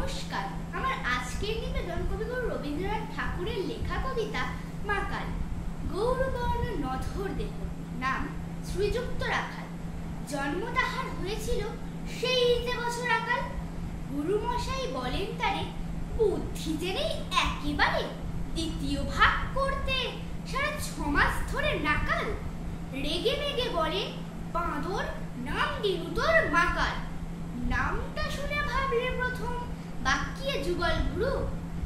নমস্কার। আমার আজকের নিবেদন কবিগুরু রবীন্দ্রনাথ ঠাকুরের লেখা কবিতা মাকাল। গৌরবর্ণ নধর দেহ, নাম শ্রীযুক্ত রাখাল। জন্ম তাহার হয়েছিল সেই বছর আকাল। গুরুমশাই বলেন তারে, বুদ্ধি যে নেই একেবারে, দ্বিতীয় ভাগ করতে সারা 6 মাস ধরে নাকাল। রেগে মেগে বলে, বাঁদর নাম দিলু তোর মাকাল। নামটা শুনে ভাবলে প্রথম বাক্যে যুগল গুরু,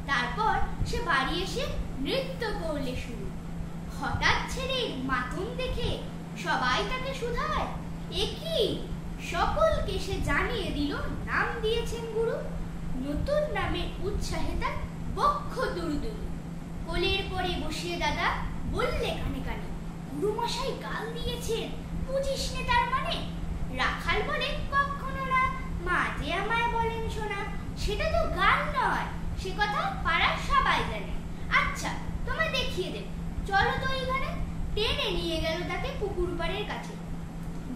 তারপর সে বাড়ি এসে নৃত্য করলে শুরু। হঠাৎ ছেলের মাতম দেখে সবাই তাকে শুধায়, এ কি? সকলকে সে জানিয়ে দিল নাম দিয়েছেন গুরু। নতুন নামের উৎসাহে তার বক্ষ দুরদুরু। কোলের পরে বসিয়ে দাদা বললে কানে কানে, গুরুমশাই গাল দিয়েছেন, বুঝিস নে তার মানে? রাখাল বলে, কখনো না, মা যে আমায় বলেন শোনা, সেটা তো গান নয়, সে কথা পাড়ার সবাই জানে। আচ্ছা তোমায় দেখিয়ে দেব, চলো তো এইখানে। টেনে নিয়ে গেল তাকে পুকুর পাড়ের কাছে।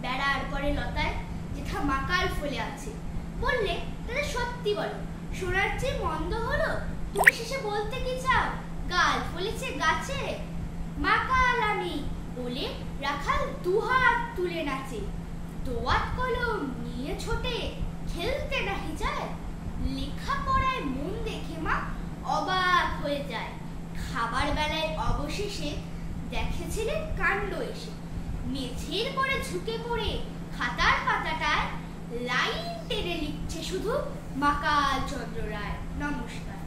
বেড়ার পরে লতায় যেথা মাকাল ফলে আছে। বললে, দাদা সত্যি বলো, শোনার চেয়ে মন্দ হলো? তুমি শেষে বলতে কি চাও, গাল ফলেছে গাছে? মাকাল আমি বলে রাখাল দুহাত তুলে নাচে। দোয়াত কলম নিয়ে ছোটে, খেলতে নাহি যায়। লেখাপড়ায় মন দেখে মা অবাক হয়ে যায়। খাবার বেলায় অবশেষে দেখেছিলেন কাণ্ড এসে। মেঝের পরে ঝুঁকে পড়ে খাতার পাতাটায় লাইন টেনে লিখছে শুধু মাকাল চন্দ্র রায়। নমস্কার।